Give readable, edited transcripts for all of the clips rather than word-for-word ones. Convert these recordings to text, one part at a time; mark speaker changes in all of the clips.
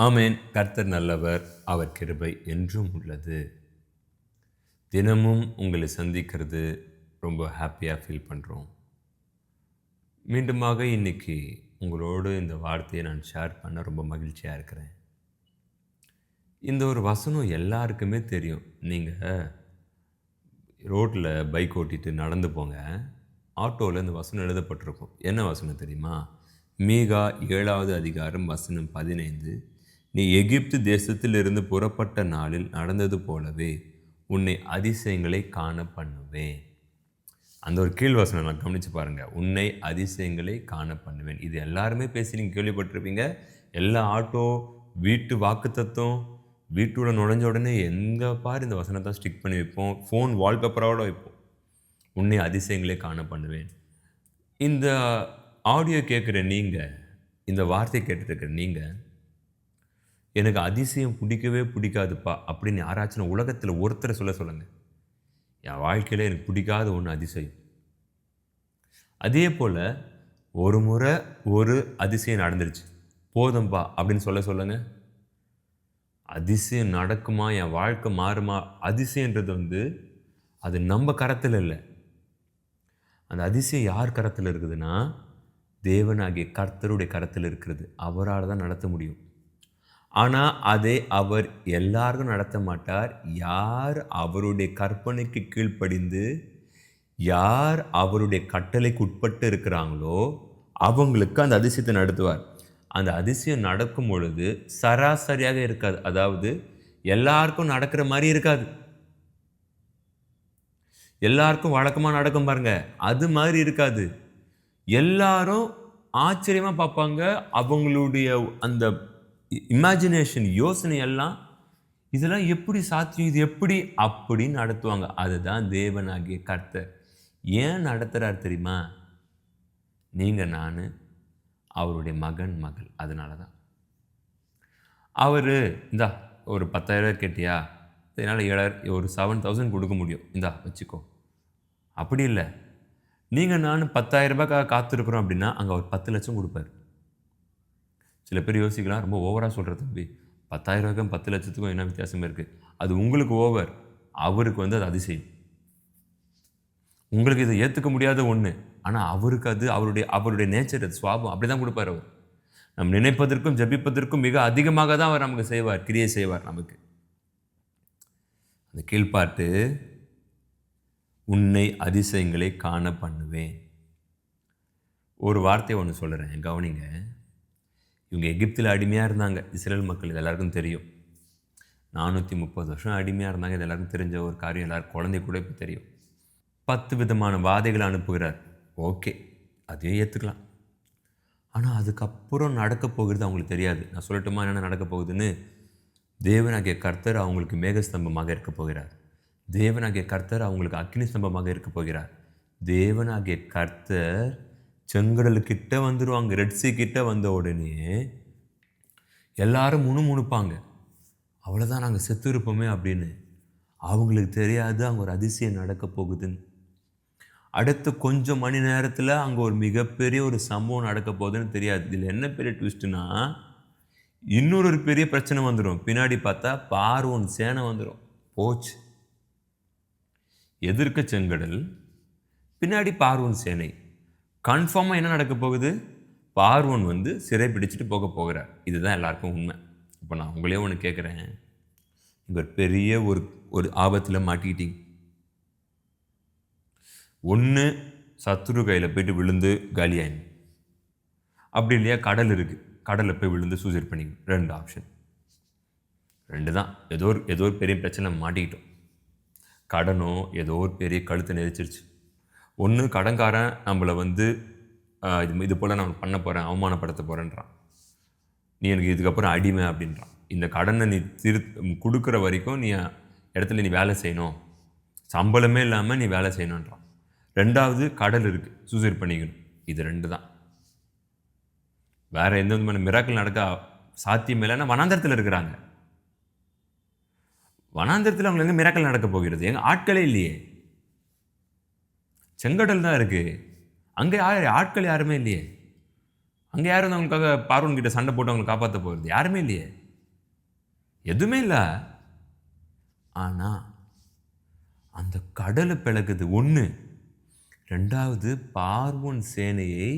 Speaker 1: ஆமென். கர்த்தர் நல்லவர். அவர் கிருபை என்றும் உள்ளது. தினமும் உங்களை சந்திக்கிறது ரொம்ப ஹாப்பியாக ஃபீல் பண்ணுறோம். மீண்டுமாக இன்னைக்கு உங்களோடு இந்த வார்த்தையை நான் ஷேர் பண்ண ரொம்ப மகிழ்ச்சியாக இருக்கிறேன். இந்த ஒரு வசனம் எல்லாருக்குமே தெரியும். நீங்கள் ரோட்டில் பைக் ஓட்டிட்டு நடந்து போங்க. ஆட்டோவில் இந்த வசனம் எழுதப்பட்டிருக்கும். என்ன வசனம் தெரியுமா? மீகா 7வது அதிகாரம் வசனம் 15. நீ எகிப்து தேசத்திலிருந்து புறப்பட்ட நாளில் நடந்தது போலவே உன்னை அதிசயங்களை காண பண்ணுவேன். அந்த ஒரு கீழ் வசனம் நான் கவனித்து பாருங்கள். உன்னை அதிசயங்களை காண பண்ணுவேன். இது எல்லாருமே பேசி நீங்கள் கேள்விப்பட்டிருப்பீங்க. எல்லா ஆட்டோ வீட்டு வாக்குத்தத்தம் வீட்டுள்ள நுழைஞ்ச உடனே எங்கே பார் இந்த வசனத்தை ஸ்டிக் பண்ணி வைப்போம். ஃபோன் வால்பேப்பரோட வைப்போம். உன்னை அதிசயங்களே காண பண்ணுவேன். இந்த ஆடியோ கேட்குற நீங்கள், இந்த வார்த்தை கேட்டுருக்கிற நீங்கள், எனக்கு அதிசயம் பிடிக்கவே பிடிக்காதுப்பா அப்படின்னு யாராச்சும் உலகத்தில் ஒருத்தரை சொல்லுங்கள். என் வாழ்க்கையில் எனக்கு பிடிக்காத ஒன்று அதிசயம். அதே போல் ஒரு முறை ஒரு அதிசயம் நடந்துருச்சு, போதும்பா அப்படின்னு சொல்லுங்கள். அதிசயம் நடக்குமா, என் வாழ்க்கை மாறுமா? அதிசயன்றது அது நம்ம கரத்தில் இல்லை. அந்த அதிசயம் யார் கரத்தில் இருக்குதுன்னா, தேவனாகிய கர்த்தருடைய கரத்தில் இருக்கிறது. அவரால் தான் நடத்த முடியும். ஆனால் அதை அவர் எல்லாருக்கும் நடத்த மாட்டார். யார் அவருடைய கற்பனைக்கு கீழ்ப்படிந்து, யார் அவருடைய கட்டளைக்கு உட்பட்டு இருக்கிறாங்களோ அவங்களுக்கு அந்த அதிசயத்தை நடத்துவார். அந்த அதிசயம் நடக்கும் பொழுது சராசரியாக இருக்காது. அதாவது எல்லாருக்கும் நடக்கிற மாதிரி இருக்காது. எல்லாருக்கும் வழக்கமாக நடக்கும் பாருங்க, அது மாதிரி இருக்காது. எல்லாரும் ஆச்சரியமாக பார்ப்பாங்க. அவங்களுடைய அந்த இமேஜினேஷன், யோசனை எல்லாம், இதெல்லாம் எப்படி சாத்தியம், இது எப்படி அப்படின்னு நடத்துவாங்க. அதுதான் தேவனாகிய கர்த்தர். ஏன் நடத்துகிறார் தெரியுமா? நீங்கள், நான் அவருடைய மகன், மகள். அதனால தான் அவர் இந்தா ஒரு 10,000 கேட்டியா, இதனால் 7,000 ஒரு 7,000 கொடுக்க முடியும், இந்தா வச்சுக்கோ. அப்படி இல்லை. நீங்கள் நான் 10,000 ரூபாய்க்காக காத்திருக்கிறோம் அப்படின்னா அங்கே அவர் 10 லட்சம் கொடுப்பார். சில பேர் யோசிக்கலாம், ரொம்ப ஓவராக சொல்கிற தம்பி, 10,000 ரூபாய்க்கும் 10 லட்சத்துக்கும் என்ன வித்தியாசமாக இருக்குது? அது உங்களுக்கு ஓவர், அவருக்கு அது அதிசயம். உங்களுக்கு இதை ஏற்றுக்க முடியாத ஒன்று, ஆனால் அவருக்கு அது அவருடைய நேச்சர், அது சுவாபம், அப்படி தான் கொடுப்பார் அவர். நம் நினைப்பதற்கும் ஜபிப்பதற்கும் மிக அதிகமாக தான் அவர் நமக்கு செய்வார், கிரியை செய்வார் நமக்கு. அந்த கீழ்பாட்டு, உன்னை அதிசயங்களை காண பண்ணுவேன். ஒரு வார்த்தை ஒன்று சொல்கிறேன், கவனிங்க. இவங்க எகிப்தில் அடிமையாக இருந்தாங்க, இஸ்ரேல் மக்கள். இது எல்லாருக்கும் தெரியும். 430 வருஷம் அடிமையாக இருந்தாங்க. இது எல்லாருக்கும் தெரிஞ்ச ஒரு காரியம். எல்லாரும் குழந்தை கூட இப்போ தெரியும். 10 விதமான வாதைகளை அனுப்புகிறார். ஓகே, அதையும் ஏற்றுக்கலாம். ஆனால் அதுக்கப்புறம் நடக்க போகிறது அவங்களுக்கு தெரியாது. நான் சொல்லட்டுமா என்னென்ன நடக்க போகுதுன்னு? தேவனாகிய கர்த்தர் அவங்களுக்கு மேகஸ்தம்பமாக இருக்க போகிறார். தேவனாகிய கர்த்தர் அவங்களுக்கு அக்னி ஸ்தம்பமாக இருக்க போகிறார். தேவனாகிய கர்த்தர் செங்கடலுக்கிட்ட வந்துடுவாங்க. ரெட்சி கிட்ட வந்த உடனே எல்லாரும் முணுமுணுப்பாங்க, அவ்வளோதான், நாங்கள் செத்து இருப்போமே அப்படின்னு. அவங்களுக்கு தெரியாது அங்கே ஒரு அதிசயம் நடக்க போகுதுன்னு. அடுத்த கொஞ்சம் மணி நேரத்தில் அங்கே ஒரு மிகப்பெரிய ஒரு சம்பவம் நடக்க போகுதுன்னு தெரியாது. இதில் என்ன பெரிய ட்விஸ்ட்னா, இன்னொரு பெரிய பிரச்சனை வந்துடும். பின்னாடி பார்த்தா பார்வோன் சேனை வந்துடும். போச்சு, எதிர்க்க செங்கடல், பின்னாடி பார்வோன் சேனை. கன்ஃபார்மாக என்ன நடக்க போகுது? பார்வோன் சிறை பிடிச்சிட்டு போக போகிறார். இதுதான் எல்லாருக்கும் உண்மை. இப்போ நான் உங்களே ஒன்று கேட்குறேன், இங்கே ஒரு பெரிய ஒரு ஆபத்தில் மாட்டிக்கிட்டீங்க. ஒன்று சத்துரு கையில் போயிட்டு விழுந்து காலியாயின்னு, அப்படி இல்லையா கடல் இருக்குது, கடலில் போய் விழுந்து சூசைட் பண்ணிக்கணும். 2 ஆப்ஷன், 2 தான். ஏதோ ஒரு பெரிய பிரச்சனை மாட்டிக்கிட்டோம். கடனோ ஏதோ ஒரு பெரிய கழுத்தை நெரிச்சிருச்சு. ஒன்று கடன்காரன் நம்மளை இது போல் நான் பண்ண போகிறேன், அவமானப்படுத்த போகிறேன்றான். நீ எனக்கு இதுக்கப்புறம் அடிமை அப்படின்றான். இந்த கடனை நீ கொடுக்குற வரைக்கும் நீ இடத்துல நீ வேலை செய்யணும், சம்பளமே இல்லாமல் நீ வேலை செய்யணுன்றான். 2வது கடல் இருக்குது, சூசைட் பண்ணிக்கணும். இது 2 தான். வேறு எந்த விதமான மிராக்கிள் நடக்க சாத்தியம் இல்லைன்னா வனாந்தரத்தில் இருக்கிறாங்க. வனாந்தரத்தில் அவங்களுக்கு எங்கே மிராக்கிள் நடக்க போகிறது? எங்கள் ஆட்களே இல்லையே, செங்கடல் தான் இருக்குது. அங்கே ஆட்கள் யாருமே இல்லையே. அங்கே யாரும் அவங்களுக்காக பார்வோன் கிட்ட சண்டை போட்டு அவங்களை காப்பாற்ற போகிறது யாருமே இல்லையே. எதுவுமே இல்லை. ஆனால் அந்த கடலை பிளக்குது ஒன்று. ரெண்டாவது, பார்வோன் சேனையை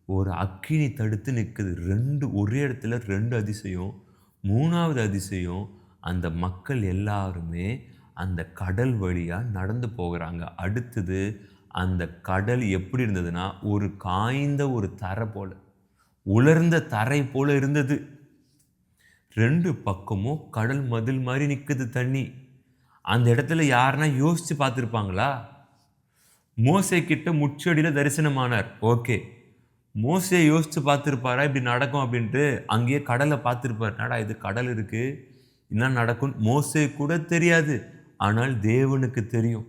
Speaker 1: ஒரு அக்கினி தடுத்து நிற்குது. ஒரே இடத்துல 2 அதிசயம். 3வது அதிசயம், அந்த மக்கள் எல்லாருமே அந்த கடல் வழியாக நடந்து போகிறாங்க. அடுத்தது, அந்த கடல் எப்படி இருந்ததுன்னா, ஒரு காய்ந்த ஒரு தரை போல, உலர்ந்த தரை போல இருந்தது. 2 பக்கமும் கடல் மதில் மாதிரி நிற்குது தண்ணி. அந்த இடத்துல யாருன்னா யோசித்து பார்த்துருப்பாங்களா? மோசே கிட்ட முச்சடியில் தரிசனமானார். ஓகே, மோசே யோசித்து பார்த்துருப்பாரா இப்படி நடக்கும் அப்படின்ட்டு? அங்கேயே கடலை பார்த்துருப்பார். நடா இது கடல் இருக்குது, என்ன நடக்கும் மோசே கூட தெரியாது. ஆனால் தேவனுக்கு தெரியும்.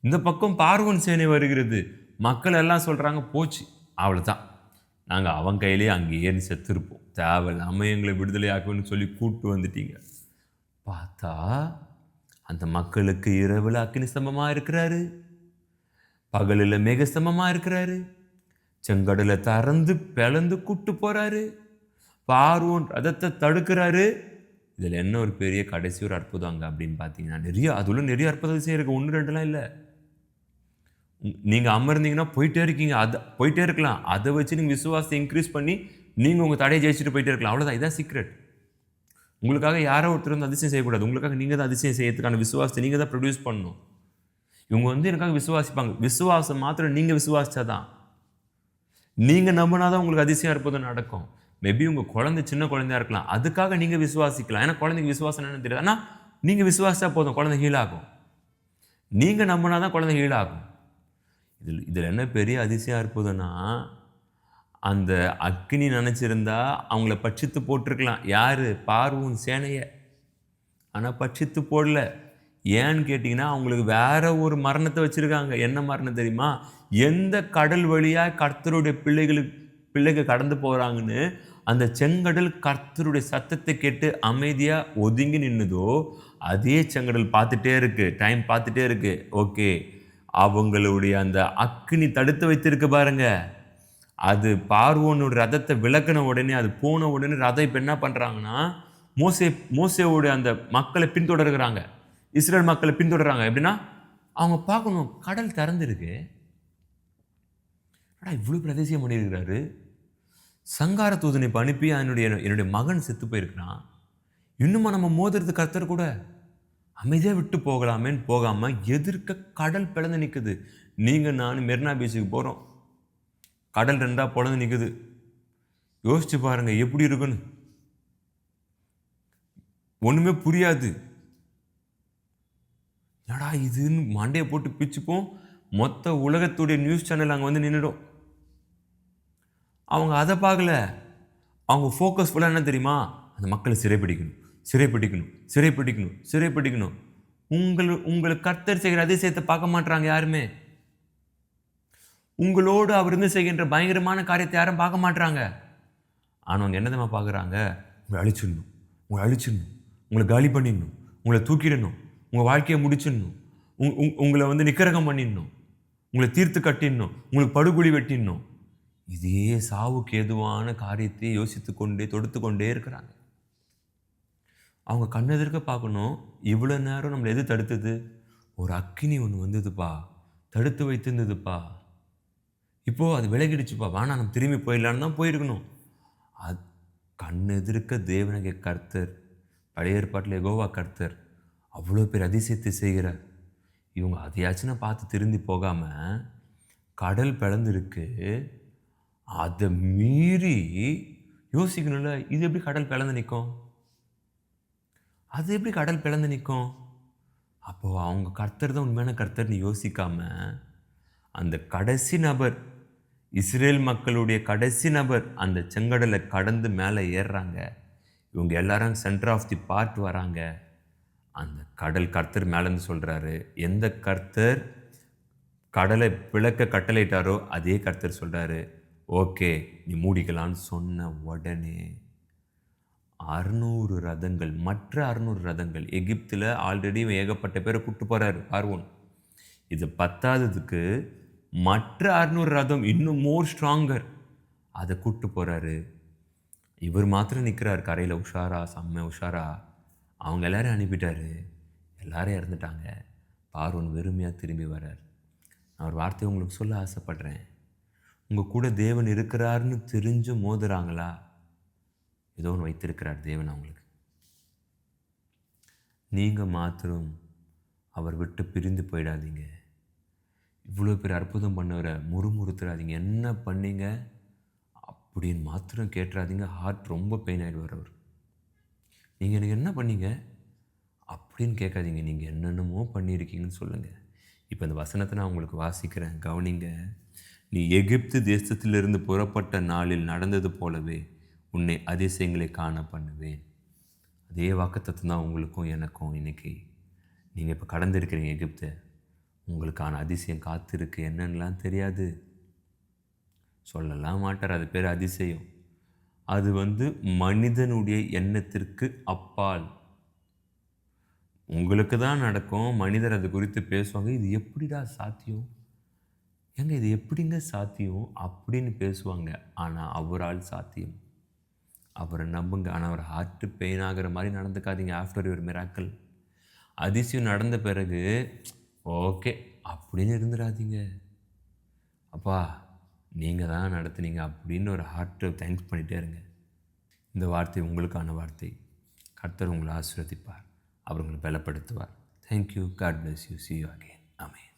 Speaker 1: இந்த பக்கம் பார்வோன் சேனை வருகிறது. மக்கள் எல்லாம் சொல்கிறாங்க, போச்சு அவ்வளோதான், நாங்கள் அவன் கையிலேயே அங்கேயே செத்துருப்போம், தேவையில்லாமல் எங்களை விடுதலை ஆக்குன்னு சொல்லி கூப்பிட்டு வந்துட்டீங்க. பார்த்தா அந்த மக்களுக்கு இரவில் அக்கினி ஸ்தம்பமாக இருக்கிறாரு, பகலில் மேகஸ்தம்பமாக இருக்கிறாரு, செங்கடலை திறந்து பிளந்து கூட்டு போகிறாரு, பார்வோன் ரதத்தை தடுக்கிறாரு. இதில் என்ன ஒரு பெரிய கடைசி ஒரு அற்புதம் அங்கே அப்படின்னு பார்த்தீங்கன்னா, அதுல நிறைய அற்புதம் செய்யிருக்கு. 1 2லாம் இல்லை. நீங்கள் அமர்ந்தீங்கன்னா போயிட்டே இருக்கீங்க, போயிட்டே இருக்கலாம். அதை வச்சு நீங்கள் விசுவாசத்தை இன்க்ரீஸ் பண்ணி நீங்கள் உங்கள் தடையை ஜெயிச்சுட்டு போயிட்டே இருக்கலாம். அவ்வளோதான், இதான் சீக்ரெட். உங்களுக்காக யாரோ ஒருத்தர் வந்து அதிசயம் செய்யக்கூடாது. உங்களுக்காக நீங்கள் தான் அதிசயம் செய்யறதுக்கான விசுவாசத்தை நீங்கள் தான் ப்ரொடியூஸ் பண்ணணும். இவங்க வந்து எனக்காக விசுவாசிப்பாங்க. விசுவாசம் மாத்திரம் நீங்கள் விசுவாசிச்சாதான், நீங்கள் நம்பினாதான் உங்களுக்கு அதிசயம் அற்புதம் நடக்கும். மேபி உங்கள் குழந்தை சின்ன குழந்தையா இருக்கலாம், அதுக்காக நீங்கள் விசுவாசிக்கலாம். ஏன்னா குழந்தைக்கு விசுவாசம் என்னன்னு தெரியாது. ஆனால் நீங்கள் விசுவாசிச்சா போதும், குழந்தை ஹீல் ஆகும். நீங்கள் நம்பினாதான் குழந்தை ஹீல் ஆகும். இதில் என்ன பெரிய அதிசயம் அற்புதம்னா, அந்த அக்னி நினச்சிருந்தா அவங்கள பட்சித்து போட்டிருக்கலாம். யார்? பார்வோன் சேனையை. ஆனால் பட்சித்து போடல. ஏன்னு கேட்டிங்கன்னா, அவங்களுக்கு வேற ஒரு மரணத்தை வச்சுருக்காங்க. என்ன மரணம் தெரியுமா? எந்த கடல் வழியாக கர்த்தருடைய பிள்ளைகள் கடந்து போகிறாங்கன்னு அந்த செங்கடல் கர்த்தருடைய சத்தத்தை கேட்டு அமைதியாக ஒதுங்கி நின்றுதோ, அதே செங்கடல் பார்த்துட்டே இருக்கு, டைம் பார்த்துட்டே இருக்கு. ஓகே, அவங்களுடைய அந்த அக்னி தடுத்து வைத்திருக்கு பாருங்க. அது பார்வோனுடைய ரதத்தை விளக்கின உடனே, அது போன உடனே ரதம் இப்போ என்ன பண்ணுறாங்கன்னா, மோசேவுடைய அந்த மக்களை பின்தொடர்கிறாங்க. இஸ்ரேல் மக்களை பின்தொடர்றாங்க. எப்படின்னா, அவங்க பார்க்கணும், கடல் திறந்துருக்கு, இவ்வளோ பிரதேசியம் பண்ணியிருக்கிறாரு, சங்கார தூதனை இப்போ அனுப்பி என்னுடைய மகன் செத்து போயிருக்கிறான், இன்னுமா நம்ம மோதிரத்து கர்த்தர் கூட அமைதியாக விட்டு போகலாமேன்னு போகாமல் எதிர்க்க கடல் பிளந்து நிற்குது. நீங்கள் நான் மெரினா பீச்சுக்கு போகிறோம், கடல் 2ஆக பிளந்து நிற்குது. யோசிச்சு பாருங்க எப்படி இருக்குன்னு. ஒன்றுமே புரியாது. என்னடா இதுன்னு மண்டையை போட்டு பிச்சுப்போம். மொத்த உலகத்துடைய நியூஸ் சேனல் அங்கே வந்து நின்றுடும். அவங்க அதை பார்க்கல. அவங்க ஃபோக்கஸ் ஃபுல்லாக என்ன தெரியுமா? அந்த மக்களை சிறைப்பிடிக்கணும், சிறைப்பிடிக்கணும், சிறைப்பிடிக்கணும், சிறைப்பிடிக்கணும். உங்களுக்கு கர்த்தர் செய்கிற அதிசயத்தை பார்க்க மாட்டாங்க யாருமே. உங்களோடு அவர் இருந்து செய்கின்ற பயங்கரமான காரியத்தை யாரும் பார்க்க மாட்டாங்க. ஆனால் அவங்க என்னதமா பார்க்குறாங்க? உங்களை அழிச்சிடணும், உங்களை அழிச்சிடணும், உங்களை காலி பண்ணிடணும், உங்களை தூக்கிடணும், உங்கள் வாழ்க்கையை முடிச்சிடணும், உங்களை வந்து நிக்கரகம் பண்ணிடணும், உங்களை தீர்த்து கட்டிடணும், உங்களுக்கு படுகொலி வெட்டிடணும். இதே சாவுக்கு ஏதுவான காரியத்தை யோசித்து கொண்டே தொடுத்து கொண்டே இருக்கிறாங்க. அவங்க கண்ணெதிர்க்க பார்க்கணும். இவ்வளோ நேரம் நம்மளை எது தடுத்தது? ஒரு அக்கினி ஒன்று வந்ததுப்பா, தடுத்து வைத்திருந்ததுப்பா, இப்போது அது விலகிடுச்சுப்பா, வேணா நம்ம திரும்பி போயிடலான்னு தான் போயிருக்கணும். அது கண்ணெதிர்க்க தேவனகை கர்த்தர், பழைய ஏற்பாட்டில் யெகோவா கர்த்தர் அவ்வளோ பேர் அதிசயத்தை செய்கிறார். இவங்க அதையாச்சும் பார்த்து திரும்பி போகாமல் கடல் பிளந்துருக்கு, அதை மீறி யோசிக்கணும்ல, இது எப்படி கடல் பிளந்து நிற்கும்? அது எப்படி கடல் பிளந்து நிற்கும்? அப்போது அவங்க கர்த்தர் தான் உண்மையான கர்த்தர்னு யோசிக்காமல் அந்த கடைசி நபர், இஸ்ரேல் மக்களுடைய கடைசி நபர் அந்த செங்கடலை கடந்து மேலே ஏறுறாங்க. இவங்க எல்லாரும் சென்டர் ஆஃப் தி பார்ட் வராங்க. அந்த கடல் கர்த்தர் மேலேருந்து சொல்கிறாரு. எந்த கர்த்தர் கடலை பிளக்க கட்டளையிட்டாரோ அதே கர்த்தர் சொல்கிறாரு, ஓகே நீ மூடிக்கலான்னு சொன்ன உடனே 600 ரதங்கள், மற்ற 600 ரதங்கள், எகிப்தில் ஆல்ரெடி ஏகப்பட்ட பேரை கூப்பிட்டு போகிறாரு பார்வோன். இது பத்தாததுக்கு மற்ற 600 ரதம் இன்னும் மோர் ஸ்ட்ராங்கர், அதை கூப்பிட்டு போகிறாரு. இவர் மாத்திரம் நிற்கிறார் கரையில், உஷாரா, செம்ம உஷாரா. அவங்க எல்லாரையும் அனுப்பிட்டாரு. எல்லாரும் இறந்துட்டாங்க. பார்வோன் வெறுமையாக திரும்பி வரார். நான் ஒரு வார்த்தையை உங்களுக்கு சொல்ல ஆசைப்படுறேன். உங்கள் கூட தேவன் இருக்கிறாருன்னு தெரிஞ்சு மோதுறாங்களா? ஏதோ ஒன்று வைத்திருக்கிறார் தேவன் அவங்களுக்கு. நீங்கள் மாத்திரம் அவர் விட்டு பிரிந்து போயிடாதீங்க. இவ்வளோ பேர் அற்புதம் பண்ணவரை முறுமுறுத்துறாதீங்க. என்ன பண்ணீங்க அப்படின்னு மாத்திரம் கேட்டுறாதீங்க. ஹார்ட் ரொம்ப பெயின் ஆகிடுவார் அவர். நீங்கள் எனக்கு என்ன பண்ணீங்க அப்படின்னு கேட்காதீங்க. நீங்கள் என்னென்னமோ பண்ணியிருக்கீங்கன்னு சொல்லுங்கள். இப்போ இந்த வசனத்தை நான் உங்களுக்கு வாசிக்கிறேன், கவனிங்க. நீ எகிப்து தேசத்திலிருந்து புறப்பட்ட நாளில் நடந்தது போலவே உன்னை அதிசயங்களை காண பண்ணுவேன். அதே வாக்குத்தத்தம் தான் உங்களுக்கும் எனக்கும். இன்றைக்கி நீங்கள் இப்போ கடந்திருக்கிறீங்க எகிப்தை. உங்களுக்கான அதிசயம் காத்திருக்கு. என்னன்னெலாம் தெரியாது, சொல்லலாம் மாட்டார். அது பேர் அதிசயம். அது மனிதனுடைய எண்ணத்திற்கு அப்பால். உங்களுக்கு தான் நடக்கும். மனிதர் அது குறித்து பேசுவாங்க. இது எப்படிடா சாத்தியம், ஏங்க இது எப்படிங்க சாத்தியம் அப்படின்னு பேசுவாங்க. ஆனால் அவரால் சாத்தியம். அவரை நம்புங்க. ஆனால் அவர் ஹார்ட்டு பெயின் ஆகிற மாதிரி நடந்துக்காதீங்க. ஆஃப்டர் யுவர் மிராக்கிள், அதிசயம் நடந்த பிறகு ஓகே அப்படின்னு இருந்துடாதீங்க. அப்பா நீங்கள் தான் நடத்துனீங்க அப்படின்னு ஒரு ஹார்ட்டை தேங்க்ஸ் பண்ணிகிட்டே இருங்க. இந்த வார்த்தை உங்களுக்கான வார்த்தை. கர்த்தர் உங்களை ஆசீர்வதிப்பார். அவர் உங்களை பலப்படுத்துவார். Thank you. God bless you. See you again. Amen.